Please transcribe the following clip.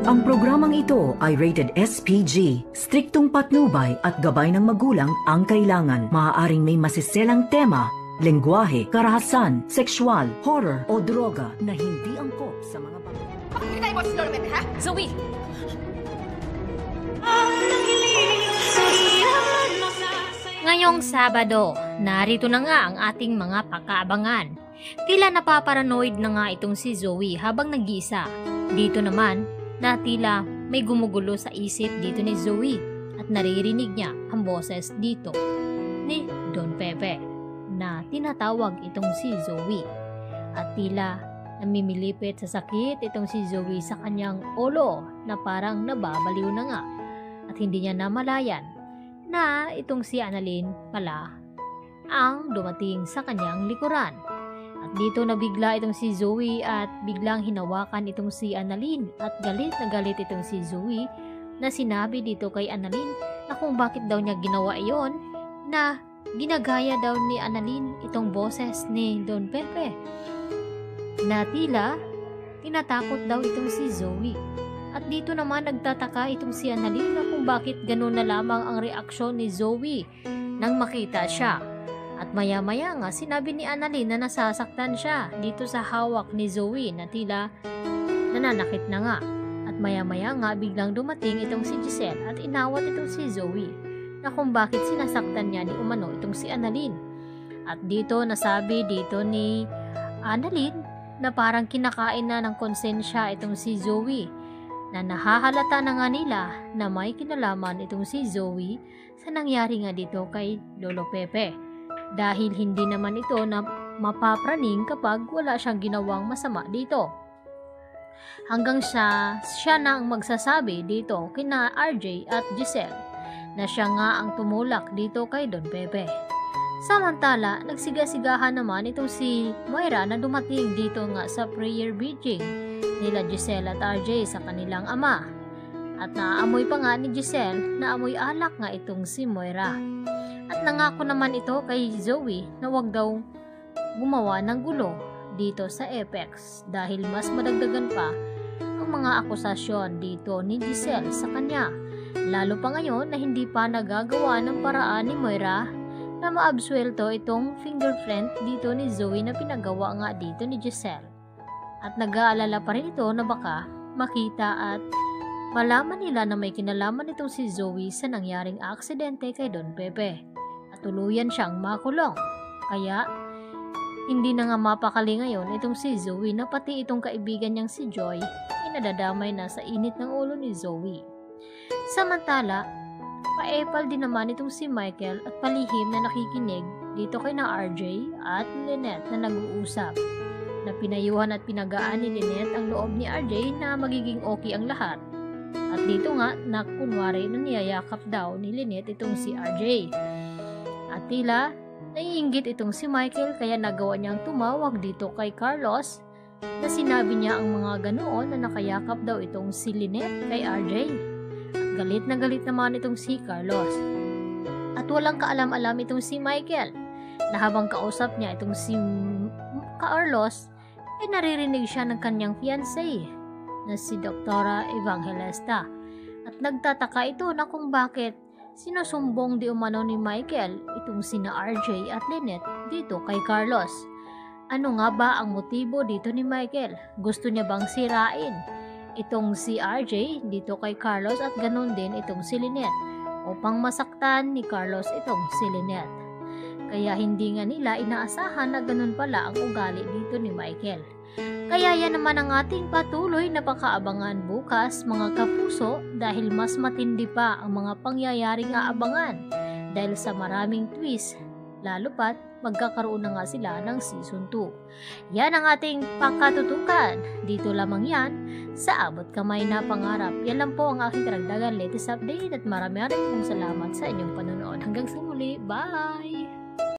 Ang programang ito ay rated SPG. Striktong patnubay at gabay ng magulang ang kailangan. Maaaring may masiselang tema, lengguwahe, karahasan, sexual, horror o droga na hindi angkop sa mga bata. Bakit pinatay mo si Norman, ha? Zoe! Ngayong Sabado, narito na nga ang ating mga pakaabangan. Tila napaparanoid na nga itong si Zoe habang nag-iisa. Dito naman, na tila may gumugulo sa isip dito ni Zoe at naririnig niya ang boses dito ni Don Pepe na tinatawag itong si Zoe. At tila namimilipit sa sakit itong si Zoe sa kanyang ulo na parang nababaliw na nga at hindi niya namalayan na itong si Annalyn pala ang dumating sa kanyang likuran. At dito nabigla itong si Zoe at biglang hinawakan itong si Annalyn at galit na galit itong si Zoe na sinabi dito kay Annalyn na kung bakit daw niya ginawa iyon na ginagaya daw ni Annalyn itong boses ni Don Pepe na tila tinatakot daw itong si Zoe. At dito naman nagtataka itong si Annalyn na kung bakit ganun na lamang ang reaksyon ni Zoe nang makita siya. At maya-maya nga sinabi ni Annalyn na nasasaktan siya dito sa hawak ni Zoe na tila nananakit na nga. At maya-maya nga biglang dumating itong si Giselle at inawat itong si Zoe na kung bakit sinasaktan niya ni umano itong si Annalyn. At dito nasabi dito ni Annalyn na parang kinakain na ng konsensya itong si Zoe na nahahalata na nga nila na may kinalaman itong si Zoe sa nangyari nga dito kay Lolo Pepe. Dahil hindi naman ito na mapapraning kapag wala siyang ginawang masama dito. Hanggang siya na ang magsasabi dito kina RJ at Giselle na siya nga ang tumulak dito kay Don Pepe. Samantala, nagsigasigahan naman itong si Moira na dumating dito nga sa prayer meeting nila Giselle at RJ sa kanilang ama. At naaamoy pa nga ni Giselle na amoy alak nga itong si Moira. At nangako naman ito kay Zoe na wag daw gumawa ng gulo dito sa Apex dahil mas madagdagan pa ang mga akusasyon dito ni Giselle sa kanya. Lalo pa ngayon na hindi pa nagagawa ng paraan ni Moira na maabsuelto itong fingerprint dito ni Zoe na pinagawa nga dito ni Giselle. At nag-aalala pa rin ito na baka makita at malaman nila na may kinalaman itong si Zoe sa nangyaring aksidente kay Don Pepe at tuluyan siyang makulong. Kaya hindi na nga mapakali ngayon itong si Zoe na pati itong kaibigan niyang si Joy inadadamay na sa init ng ulo ni Zoe. Samantala, paepal din naman itong si Michael at palihim na nakikinig dito kay na RJ at Lynette na nag-uusap na pinayuhan at pinagaan ni Lynette ang loob ni RJ na magiging okay ang lahat. At dito nga na kunwari na niyayakap daw ni Lynette itong si RJ. At tila naiinggit itong si Michael kaya nagawa niyang tumawag dito kay Carlos na sinabi niya ang mga ganoon na nakayakap daw itong si Lynette kay RJ. At galit na galit naman itong si Carlos. At walang kaalam-alam itong si Michael na habang kausap niya itong si Carlos ay naririnig siya ng kanyang fiancé na si Doktora Evangelista. At nagtataka ito na kung bakit sinusumbong di umano ni Michael itong sina RJ at Lynette dito kay Carlos. Ano nga ba ang motibo dito ni Michael? Gusto niya bang sirain itong si RJ dito kay Carlos at ganun din itong si Lynette upang masaktan ni Carlos itong si Lynette? Kaya hindi nga nila inaasahan na ganun pala ang ugali dito ni Michael. Kaya yan naman ang ating patuloy na pakaabangan bukas mga kapuso dahil mas matindi pa ang mga pangyayaring aabangan dahil sa maraming twist lalo pat magkakaroon na nga sila ng season 2. Yan ang ating pakatutukan. Dito lamang yan sa Abot Kamay na Pangarap. Yan lang po ang aking karagdagan latest update at marami pong salamat sa inyong panonood. Hanggang sa muli. Bye!